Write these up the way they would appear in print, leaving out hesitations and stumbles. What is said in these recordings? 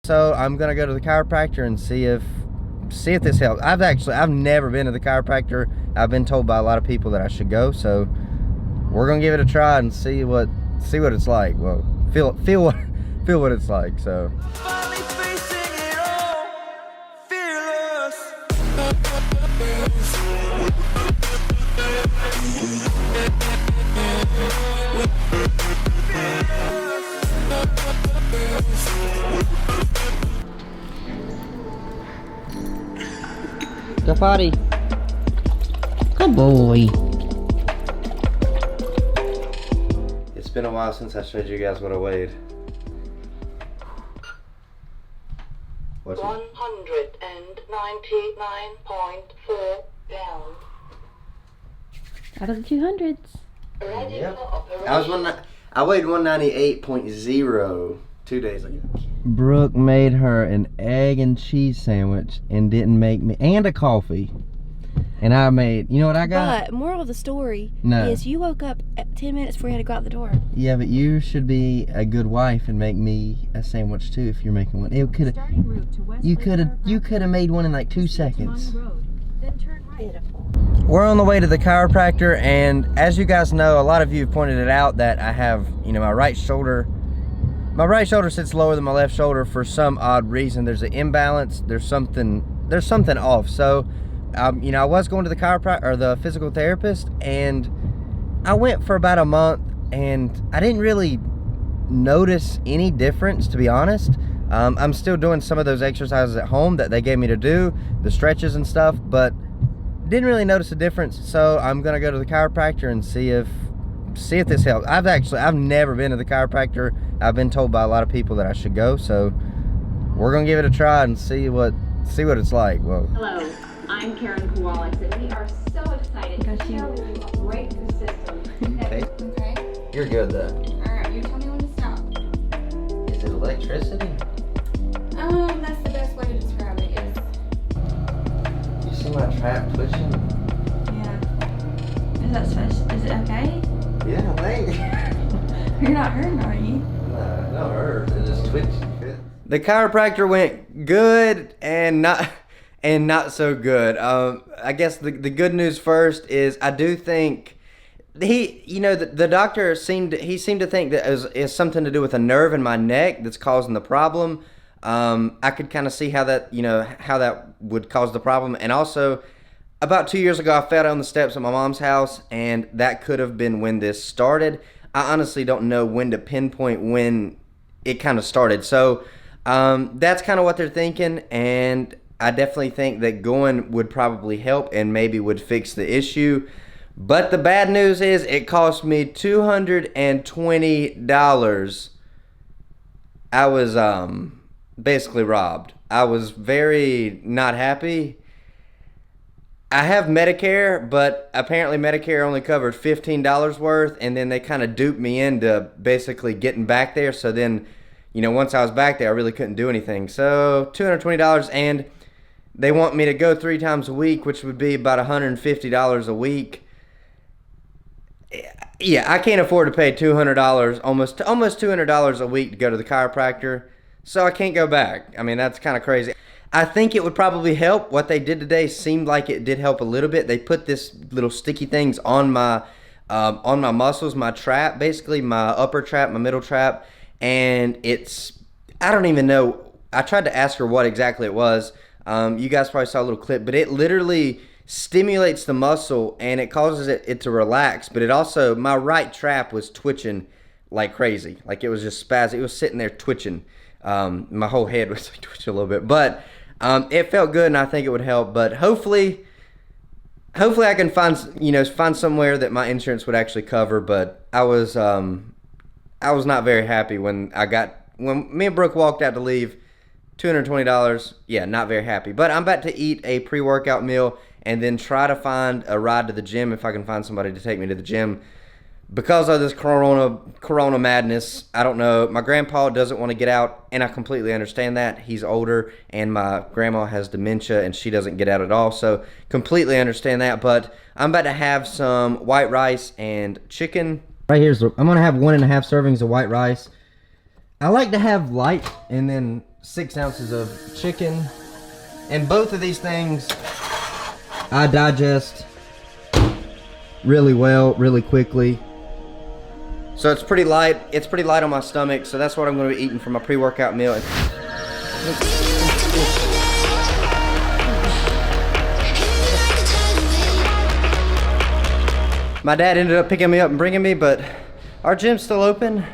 So I'm gonna go to the chiropractor and see if this helps. I've never been to the chiropractor. I've been told by a lot of people that I should go, so we're gonna give it a try and see what it's like. Well, feel what it's like. So. Go potty. Good boy. It's been a while since I showed you guys what I weighed. What's 199.4 pounds. Out of the 200s. Ready Yep. for operation. I weighed 198.0 2 days ago. Brooke made her an egg and cheese sandwich and didn't make me, and a coffee. And I made, you know what I got? But moral of the story No. is you woke up at 10 minutes before you had to go out the door. Yeah, but you should be a good wife and make me a sandwich too if you're making one. It could have. You could have made one in like 2 seconds. Pitiful. We're on the way to the chiropractor, and as you guys know, a lot of you have pointed it out that I have, you know, my right shoulder sits lower than my left shoulder for some odd reason. There's an imbalance. There's something off. So, you know, I was going to the chiropractor or the physical therapist, and I went for about a month, and I didn't really notice any difference, to be honest. I'm still doing some of those exercises at home that they gave me to do, the stretches and stuff, but didn't really notice a difference. So I'm gonna go to the chiropractor and see if this helps. I've never been to the chiropractor. I've been told by a lot of people that I should go, so we're gonna give it a try and see what it's like. Well, hello, I'm Karen Kowalik, and we are so excited to share with you a breakthrough system. okay. Okay. You're good though. Alright, you tell me when to stop. Is it electricity? That's the best way to describe it, yes. You see my trap twitching? Yeah. Is that special? Is it okay? Yeah, I think. You're not hurting, are you? No, not hurt. It just twitched. The chiropractor went good and not so good. I guess the good news first is I do think the doctor seemed to think that it was something to do with a nerve in my neck that's causing the problem. I could kind of see how that would cause the problem. And also, about 2 years ago, I fell down the steps at my mom's house, and that could have been when this started. I honestly don't know when to pinpoint when it kind of started. So that's kind of what they're thinking, and I definitely think that going would probably help and maybe would fix the issue. But the bad news is it cost me $220. I was basically robbed. I was very not happy. I have Medicare, but apparently Medicare only covered $15 worth, and then they kind of duped me into basically getting back there. So then, you know, once I was back there, I really couldn't do anything. So $220, and they want me to go 3 times a week, which would be about $150 a week. Yeah, I can't afford to pay $200, almost $200 a week to go to the chiropractor. So I can't go back. I mean, that's kind of crazy. I think it would probably help. What they did today seemed like it did help a little bit. They put this little sticky things on my muscles, my trap, basically my upper trap, my middle trap, and I don't even know. I tried to ask her what exactly it was. You guys probably saw a little clip, but it literally stimulates the muscle and it causes it to relax. But it also, my right trap was twitching like crazy. Like it was just spazzing. It was sitting there twitching. My whole head was like twitching a little bit, but it felt good, and I think it would help. But hopefully I can find somewhere that my insurance would actually cover. But I was not very happy when me and Brooke walked out to leave. $220. Yeah, not very happy. But I'm about to eat a pre-workout meal and then try to find a ride to the gym if I can find somebody to take me to the gym. Because of this corona madness, I don't know. My grandpa doesn't want to get out, and I completely understand that. He's older, and my grandma has dementia, and she doesn't get out at all. So completely understand that. But I'm about to have some white rice and chicken. Right here's I'm gonna have 1.5 servings of white rice. I like to have light and then 6 ounces of chicken. And both of these things I digest really well, really quickly. So it's pretty light. It's pretty light on my stomach, so that's what I'm going to be eating for my pre-workout meal. My dad ended up picking me up and bringing me, but our gym's still open.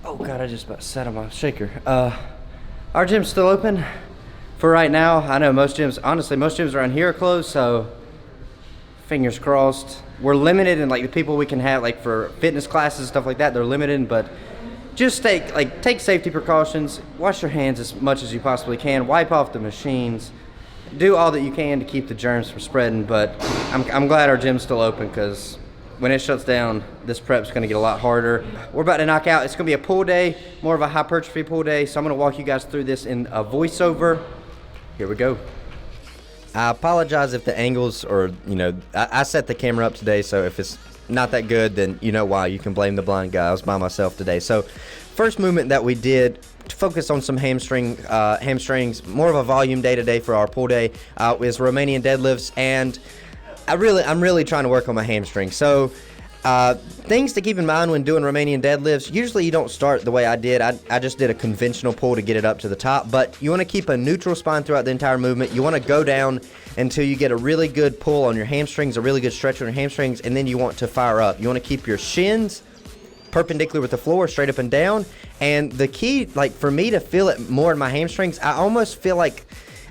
Oh God, I just about sat on my shaker. Our gym's still open for right now. I know most gyms, honestly, most gyms around here are closed, so fingers crossed. We're limited in like the people we can have, like for fitness classes and stuff like that, they're limited, but just take safety precautions. Wash your hands as much as you possibly can. Wipe off the machines. Do all that you can to keep the germs from spreading, but I'm glad our gym's still open, because when it shuts down, this prep's gonna get a lot harder. We're about to knock out. It's gonna be a pull day, more of a hypertrophy pull day, so I'm gonna walk you guys through this in a voiceover. Here we go. I apologize if the angles, or I set the camera up today, so if it's not that good, then you know why. You can blame the blind guy. I was by myself today. So first movement that we did to focus on some hamstrings, more of a volume day today for our pull day, is Romanian deadlifts, and I'm really trying to work on my hamstrings. So things to keep in mind when doing Romanian deadlifts: usually you don't start the way I did. I just did a conventional pull to get it up to the top, but you want to keep a neutral spine throughout the entire movement. You want to go down until you get a really good pull on your hamstrings, a really good stretch on your hamstrings, and then you want to fire up. You want to keep your shins perpendicular with the floor, straight up and down. And the key, like for me to feel it more in my hamstrings, I almost feel like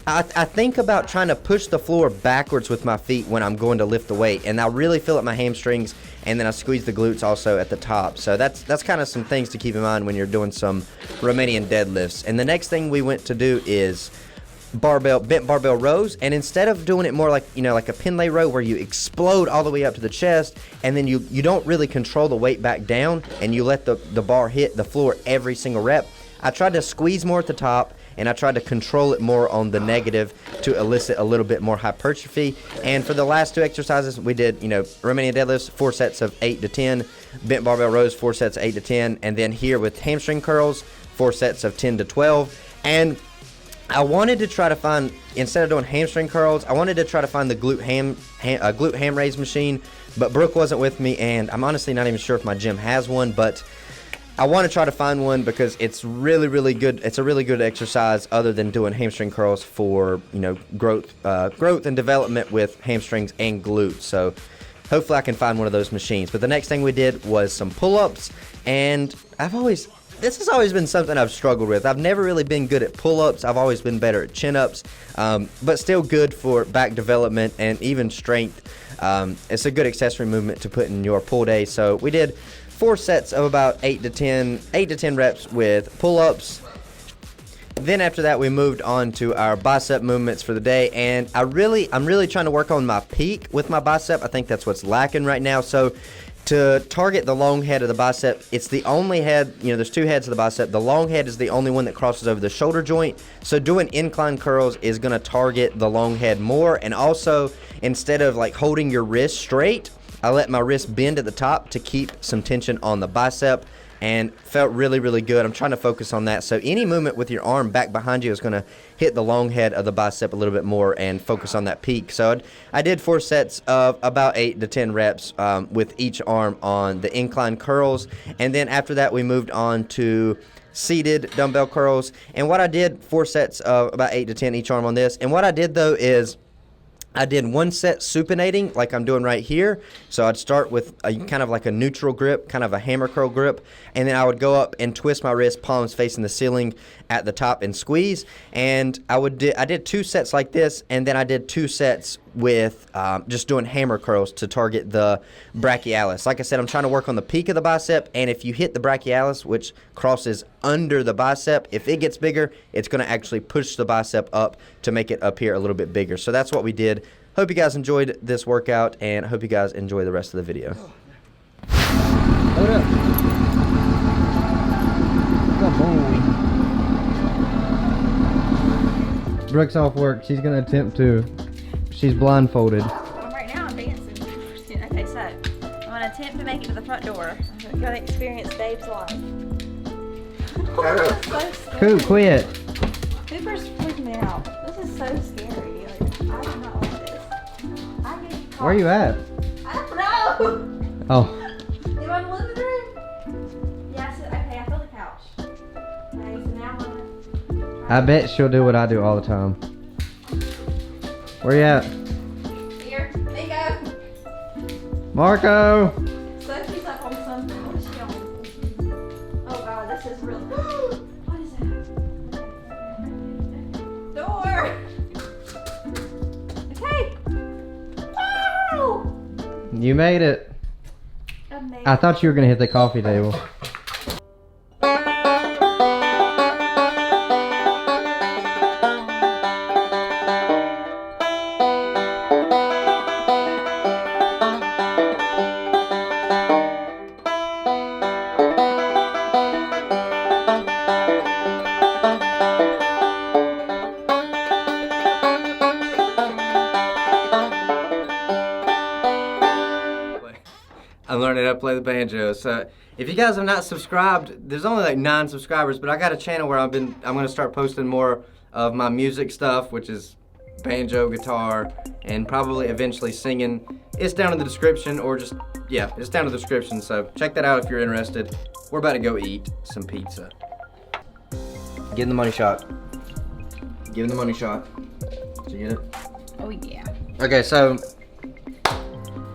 I think about trying to push the floor backwards with my feet when I'm going to lift the weight, and I really feel it in my hamstrings, and then I squeeze the glutes also at the top. So that's kind of some things to keep in mind when you're doing some Romanian deadlifts. And the next thing we went to do is bent barbell rows, and instead of doing it more like like a pin lay row where you explode all the way up to the chest, and then you don't really control the weight back down, and you let the bar hit the floor every single rep, I tried to squeeze more at the top, and I tried to control it more on the negative to elicit a little bit more hypertrophy. And for the last 2 exercises, we did Romanian deadlifts, 4 sets of 8 to 10, bent barbell rows, 4 sets of 8 to 10, and then here with hamstring curls, 4 sets of 10 to 12. And I wanted to try to find, instead of doing hamstring curls, I wanted to try to find the glute ham raise machine, but Brooke wasn't with me, and I'm honestly not even sure if my gym has one, but I want to try to find one because it's really, really good. It's a really good exercise other than doing hamstring curls for, growth and development with hamstrings and glutes. So hopefully I can find one of those machines. But the next thing we did was some pull-ups, and this has always been something I've struggled with. I've never really been good at pull-ups. I've always been better at chin-ups, but still good for back development and even strength. It's a good accessory movement to put in your pull day. So we did 4 sets of about 8 to 10 reps with pull-ups. Then after that, we moved on to our bicep movements for the day, and I'm really trying to work on my peak with my bicep. I think that's what's lacking right now. So to target the long head of the bicep, it's the only head, there's 2 heads of the bicep. The long head is the only one that crosses over the shoulder joint. So doing incline curls is going to target the long head more. And also, instead of like holding your wrist straight, I let my wrist bend at the top to keep some tension on the bicep, and felt really, really good. I'm trying to focus on that. So any movement with your arm back behind you is going to hit the long head of the bicep a little bit more and focus on that peak. So I did 4 sets of about 8 to 10 reps with each arm on the incline curls. And then after that, we moved on to seated dumbbell curls. And what I did, 4 sets of about 8 to 10 each arm on this. And what I did though is I did 1 set supinating like I'm doing right here. So I'd start with a kind of like a neutral grip, kind of a hammer curl grip, and then I would go up and twist my wrist, palms facing the ceiling at the top, and squeeze. And I did 2 sets like this, and then I did 2 sets with just doing hammer curls to target the brachialis. Like I said, I'm trying to work on the peak of the bicep, and if you hit the brachialis, which crosses under the bicep, if it gets bigger, it's going to actually push the bicep up to make it up here a little bit bigger. So that's what we did. Hope you guys enjoyed this workout, and I hope you guys enjoy the rest of the video. Hold up. Good boy. Brooke's off work. She's going to attempt to. She's blindfolded. Right now I'm dancing. Okay, so I'm gonna attempt to make it to the front door. I'm gonna experience Dave's life. This is so scary. Coop, quit. Cooper's freaking me out. This is so scary. Like, I do not like this. I get caught. Where you at? I don't know. Oh, You want to living room? Yeah, okay, I feel the couch. Okay, so now I'm gonna I bet she'll do what I do all the time. Where you at? Here, there you go. Marco! Sophie's up on something. What is she on? Oh god, this is real. What is that? Door! Okay. Woo! You made it. Amazing. I thought you were gonna hit the coffee table. I'm learning how to play the banjo. So if you guys have not subscribed, there's only like 9 subscribers, but I got a channel where I'm gonna start posting more of my music stuff, which is banjo, guitar, and probably eventually singing. It's down in the description, or just, yeah, it's down in the description. So check that out if you're interested. We're about to go eat some pizza. Give him the money shot. Give him the money shot. Did you get it? Oh yeah. Okay, so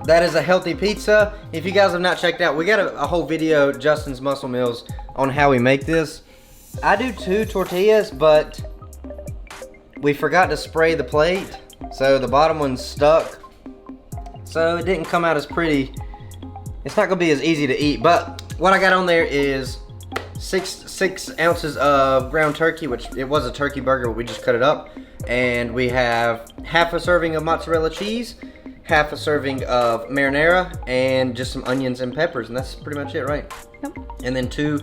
that is a healthy pizza. If you guys have not checked out, we got a whole video, Justin's Muscle Mills, on how we make this. I do 2 tortillas, but we forgot to spray the plate, so the bottom one's stuck. So it didn't come out as pretty. It's not gonna be as easy to eat, but what I got on there is six ounces of ground turkey, which it was a turkey burger, but we just cut it up. And we have half a serving of mozzarella cheese, half a serving of marinara, and just some onions and peppers, and that's pretty much it, right? Yep. And then two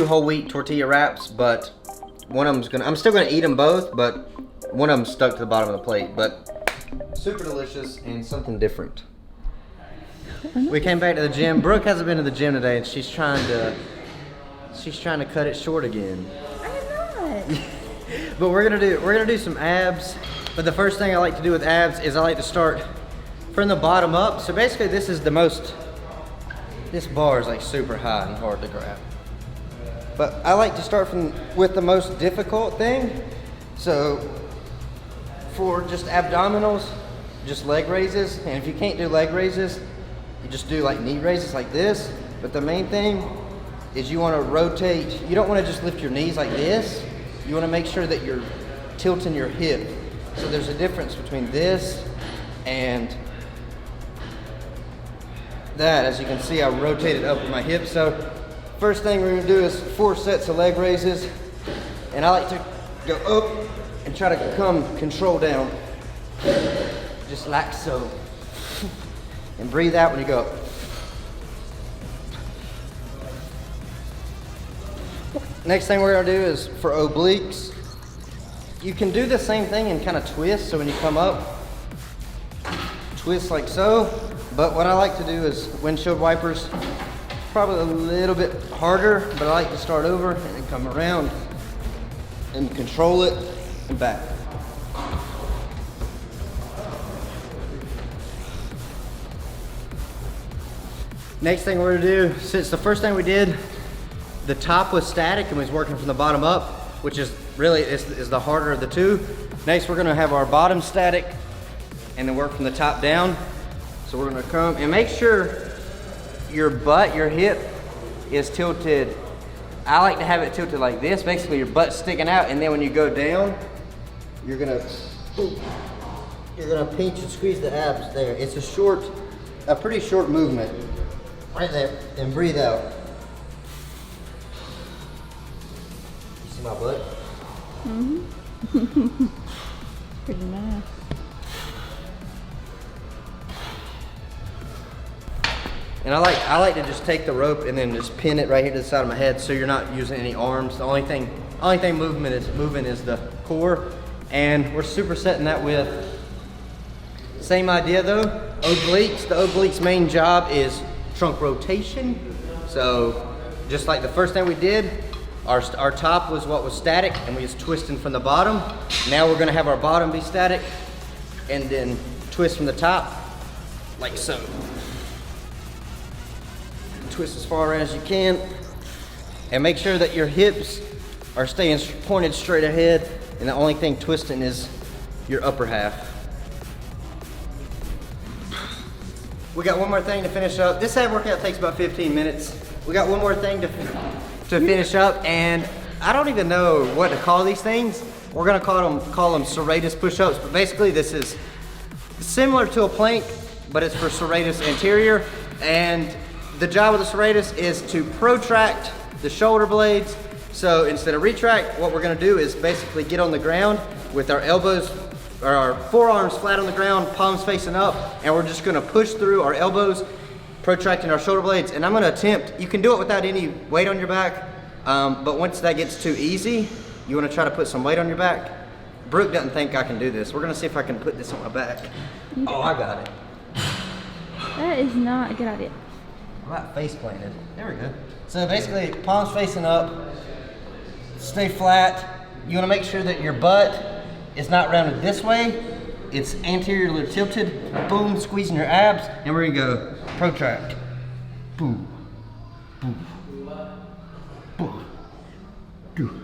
whole wheat tortilla wraps, but one of them's I'm still gonna eat them both, but one of them's stuck to the bottom of the plate. But super delicious and something different. We came back to the gym. Brooke hasn't been to the gym today, and she's trying to cut it short again. I am not. But we're gonna do some abs. But the first thing I like to do with abs is I like to start from the bottom up. So basically this bar is like super high and hard to grab. But I like to start with the most difficult thing. So for just abdominals, just leg raises. And if you can't do leg raises, you just do like knee raises like this. But the main thing is you want to rotate. You don't want to just lift your knees like this. You want to make sure that you're tilting your hip. So there's a difference between this and that. As you can see, I rotated up with my hip. So first thing we're gonna do is 4 sets of leg raises. And I like to go up and try to come control down. Just like so. And breathe out when you go up. Next thing we're gonna do is for obliques. You can do the same thing and kind of twist. So when you come up, twist like so. But what I like to do is windshield wipers, probably a little bit harder, but I like to start over and then come around and control it and back. Next thing we're gonna do, since the first thing we did, the top was static and was working from the bottom up, which is really is the harder of the two. Next, we're gonna have our bottom static and then work from the top down. So we're gonna come and make sure your butt, your hip is tilted. I like to have it tilted like this. Basically, your butt's sticking out, and then when you go down, you're gonna pinch and squeeze the abs there. It's a pretty short movement. Right there, and breathe out. You see my butt? Mm-hmm. Pretty nice. And I like to just take the rope and then just pin it right here to the side of my head, so you're not using any arms. The only thing moving is the core, and we're supersetting that with same idea though. Obliques. The obliques' main job is trunk rotation. So just like the first thing we did, Our top was what was static, and we was twisting from the bottom. Now we're gonna have our bottom be static, and then twist from the top, like so. Twist as far as you can, and make sure that your hips are staying pointed straight ahead, and the only thing twisting is your upper half. We got one more thing to finish up. This ab workout takes about 15 minutes. We got one more thing to finish up, and I don't even know what to call these things. We're gonna call them serratus push-ups, but basically this is similar to a plank, but it's for serratus anterior. And the job of the serratus is to protract the shoulder blades. So instead of retract, what we're gonna do is basically get on the ground with our elbows, or our forearms flat on the ground, palms facing up, and we're just gonna push through our elbows, protracting our shoulder blades. And I'm gonna attempt, you can do it without any weight on your back, but once that gets too easy, you wanna try to put some weight on your back. Brooke doesn't think I can do this. We're gonna see if I can put this on my back. Oh, I got it. That is not a good idea. I'm not face planted. There we go. So basically, palms facing up, stay flat. You wanna make sure that your butt is not rounded this way. It's anteriorly tilted. Boom, squeezing your abs, and we're gonna go protract. Boom, boom, boom, boom.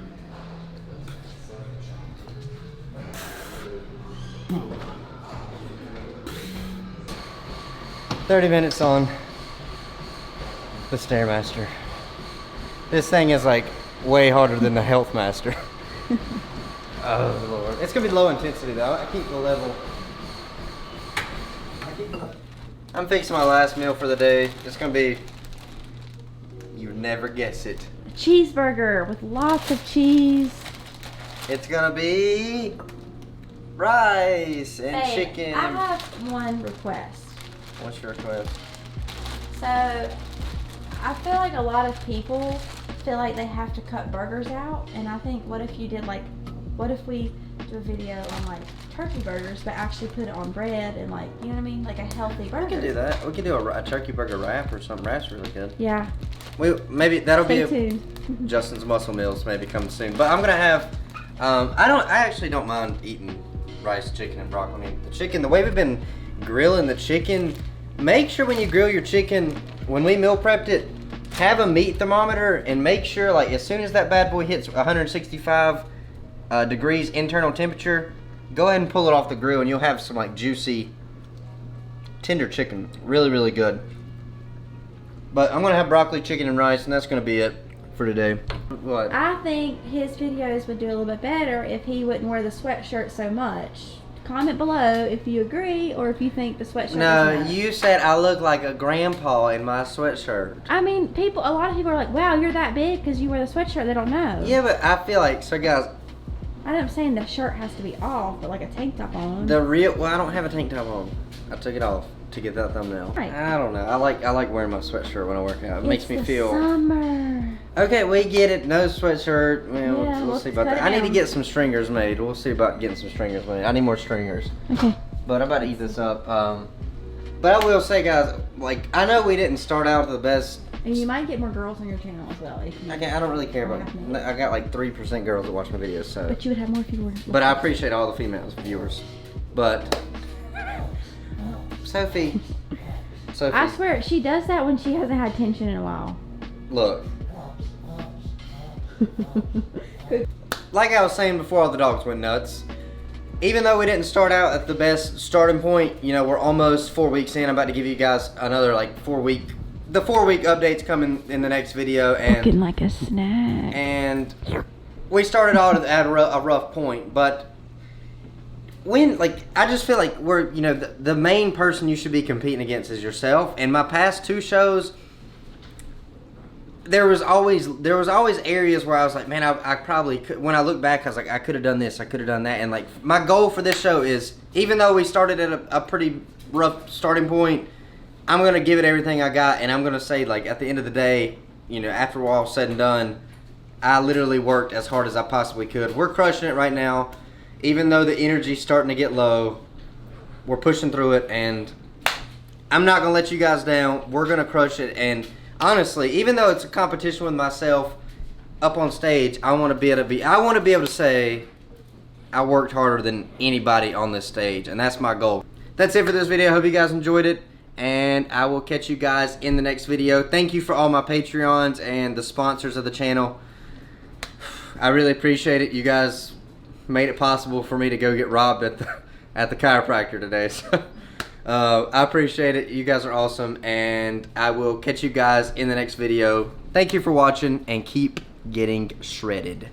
30 minutes on the Stairmaster. This thing is like way harder than the Health Master. Oh Lord. It's gonna be low intensity though. I keep the level. I'm fixing my last meal for the day. It's gonna be, you would never guess it. A cheeseburger with lots of cheese. It's gonna be rice and Hey, chicken. I have one request. What's your request? So, I feel like a lot of people feel like they have to cut burgers out, and I think what if you did like, what if we do a video on like turkey burgers, but actually put it on bread and like, you know what I mean, like a healthy burger. We can do that. We can do a turkey burger wrap or something. Wrap's really good. Yeah. Maybe that'll Stay be tuned. Justin's Muscle Meals maybe coming soon. But I'm gonna have. I actually don't mind eating rice, chicken, and broccoli. I mean, the chicken. The way we've been grilling the chicken. Make sure when you grill your chicken, when we meal prepped it, have a meat thermometer and make sure like as soon as that bad boy hits 165 degrees internal temperature, go ahead and pull it off the grill and you'll have some like juicy, tender chicken. Really, really good. But I'm gonna have broccoli, chicken, and rice, and that's gonna be it for today. What? I think his videos would do a little bit better if he wouldn't wear the sweatshirt so much. Comment below if you agree or if you think the sweatshirt No, is enough. you said I look like a grandpa in my sweatshirt. I mean, a lot of people are like, wow, you're that big because you wear the sweatshirt. They don't know. Yeah, but I feel like, so guys, I'm saying the shirt has to be off, but like a tank top on. well, I don't have a tank top on. I took it off to get that thumbnail. Right. I don't know. I like wearing my sweatshirt when I work out. It makes me the feel. Summer. Okay, we get it. No sweatshirt. Well, Yeah, we'll see about cut that. it I need to down. get some stringers made. We'll see about getting some stringers made. I need more stringers. Okay. But I'm about to eat this up. But I will say, guys, like I know we didn't start out the best. And you might get more girls on your channel as well. If you, I don't really care about. Okay. I got like 3% girls that watch my videos, so. but you would have more if you were. But I appreciate all the females viewers. But Sophie, I swear, she does that when she hasn't had tension in a while. look. Like I was saying before, all the dogs went nuts. Even though we didn't start out at the best starting point, you know, we're almost 4 weeks in. I'm about to give you guys another like 4 week. The 4 week updates coming in the next video, and Looking like a snack. and we started out at a rough point, but when like I just feel like we're, you know, the main person you should be competing against is yourself. And my past 2 shows, there was always areas where I was like, man, I probably could. When I look back, I was like, I could have done this, I could have done that. And like my goal for this show is, even though we started at a pretty rough starting point, I'm gonna give it everything I got, and I'm gonna say, like, at the end of the day, you know, after all said and done, I literally worked as hard as I possibly could. We're crushing it right now. Even though the energy's starting to get low, we're pushing through it, and I'm not gonna let you guys down. We're gonna crush it. And honestly, even though it's a competition with myself, up on stage, I want to be able to say I worked harder than anybody on this stage, and that's my goal. That's it for this video. Hope you guys enjoyed it, and I will catch you guys in the next video. Thank you for all my Patreons and the sponsors of the channel. I really appreciate it. You guys made it possible for me to go get robbed at the chiropractor today. So I appreciate it. You guys are awesome, and I will catch you guys in the next video. Thank you for watching, and keep getting shredded.